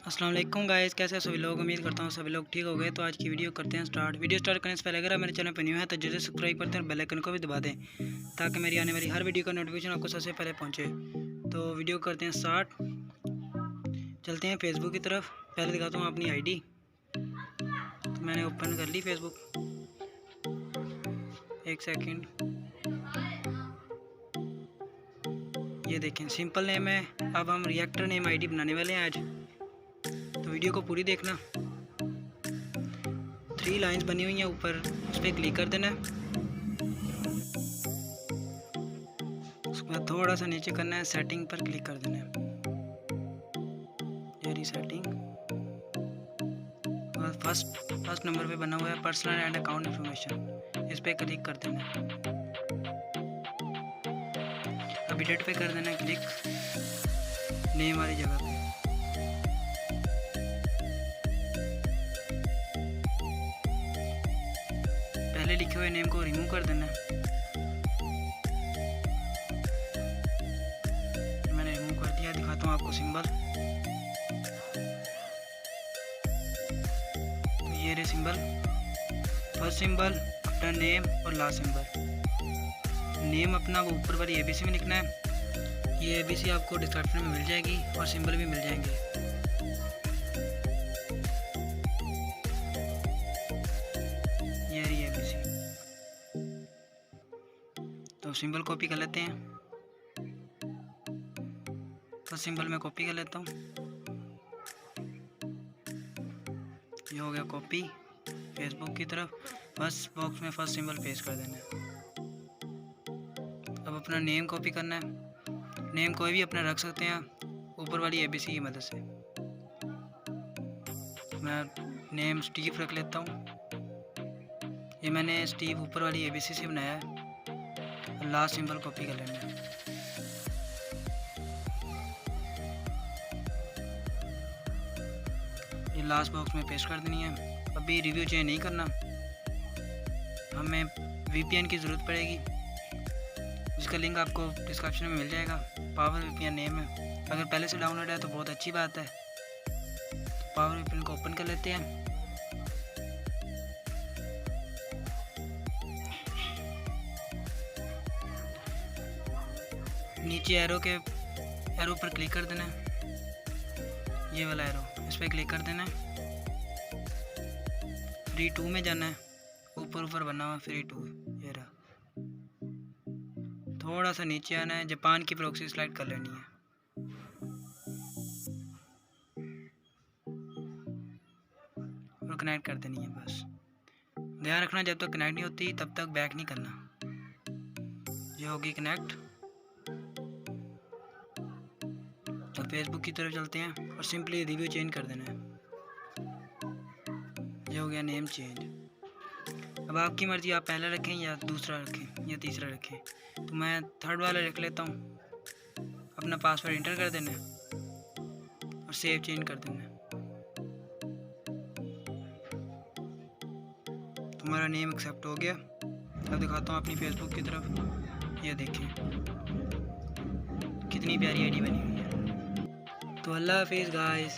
अस्सलाम वालेकुम गाइस, कैसे सभी लोग। उम्मीद करता हूँ सभी लोग ठीक हो गए। तो आज की वीडियो करते हैं स्टार्ट। वीडियो स्टार्ट करने से पहले अगर आप मेरे चैनल पर न्यू है तो जल्दी सब्सक्राइब करते हैं और बेल आइकन को भी दबा दें ताकि मेरी आने वाली हर वीडियो का नोटिफिकेशन आपको सबसे पहले पहुँचे। तो वीडियो करते हैं स्टार्ट। चलते हैं फेसबुक की तरफ। पहले दिखाता हूँ अपनी ID। तो मैंने ओपन कर ली फेसबुक। एक सेकेंड, ये देखें सिंपल नेम है। अब हम रिएक्टर नेम ID बनाने वाले हैं आज। तो वीडियो को पूरी देखना। 3 लाइंस बनी हुई हैं ऊपर, उस पर क्लिक कर देना है। उसके बाद थोड़ा सा नीचे करना है, सेटिंग पर क्लिक कर देना है। ये रही सेटिंग। फर्स्ट नंबर पे बना हुआ है पर्सनल एंड अकाउंट इन्फॉर्मेशन, इस पर क्लिक कर देना है। अब एडिट पे कर देना है क्लिक, नेम वाली जगह पे। पहले लिखे हुए नेम को रिमूव कर देना है। मैंने रिमूव कर दिया। दिखाता हूँ आपको सिंबल। तो ये रहे सिंबल। फर्स्ट सिंबल अपना नेम और लास्ट सिंबल। नेम अपना वो ऊपर वाली ABC में लिखना है। ये ABC आपको डिस्क्रिप्शन में मिल जाएगी और सिंबल भी मिल जाएंगे। ये रही ABC। तो सिंबल कॉपी कर लेते हैं। तो सिंबल मैं कॉपी कर लेता हूँ। ये हो गया कॉपी फेसबुक की तरफ। फर्स्ट बॉक्स में फर्स्ट सिंबल पेस्ट कर देना है। अब अपना नेम कॉपी करना है। नेम कोई भी अपना रख सकते हैं ऊपर वाली ABC की मदद से। मैं नेम स्टीव रख लेता हूँ। ये मैंने स्टीव ऊपर वाली ABC से बनाया है। लास्ट सिंबल कॉपी कर लेना है। ये लास्ट बॉक्स में पेस्ट कर देनी है। अभी रिव्यू चेंज नहीं करना, हमें VPN की ज़रूरत पड़ेगी, जिसका लिंक आपको डिस्क्रिप्शन में मिल जाएगा। पावर VPN नेम है। अगर पहले से डाउनलोड है तो बहुत अच्छी बात है। तो पावर VPN को ओपन कर लेते हैं। नीचे एरो पर क्लिक कर देना है। ये वाला एरो, इस पर क्लिक कर देना है। फ्री 2 में जाना है। ऊपर बना हुआ फ्री 2, ये रहा। थोड़ा सा नीचे आना है, जापान की प्रॉक्सी सेलेक्ट कर लेनी है। और कनेक्ट कर देनी है बस। ध्यान रखना जब तक कनेक्ट नहीं होती तब तक बैक नहीं करना। ये होगी कनेक्ट। तो फेसबुक की तरफ चलते हैं और सिंपली रिव्यू चेंज कर देना है। ये हो गया नेम चेंज। अब आपकी मर्ज़ी, आप पहला रखें या दूसरा रखें या तीसरा रखें। तो मैं थर्ड वाला रख लेता हूँ। अपना पासवर्ड इंटर कर देना है और सेव चेंज कर देना है। तुम्हारा नेम एक्सेप्ट हो गया। अब दिखाता हूँ अपनी फेसबुक की तरफ। ये देखें कितनी प्यारी ID बनी हुई है। तो अल्लाह हाफिज़ गाइस।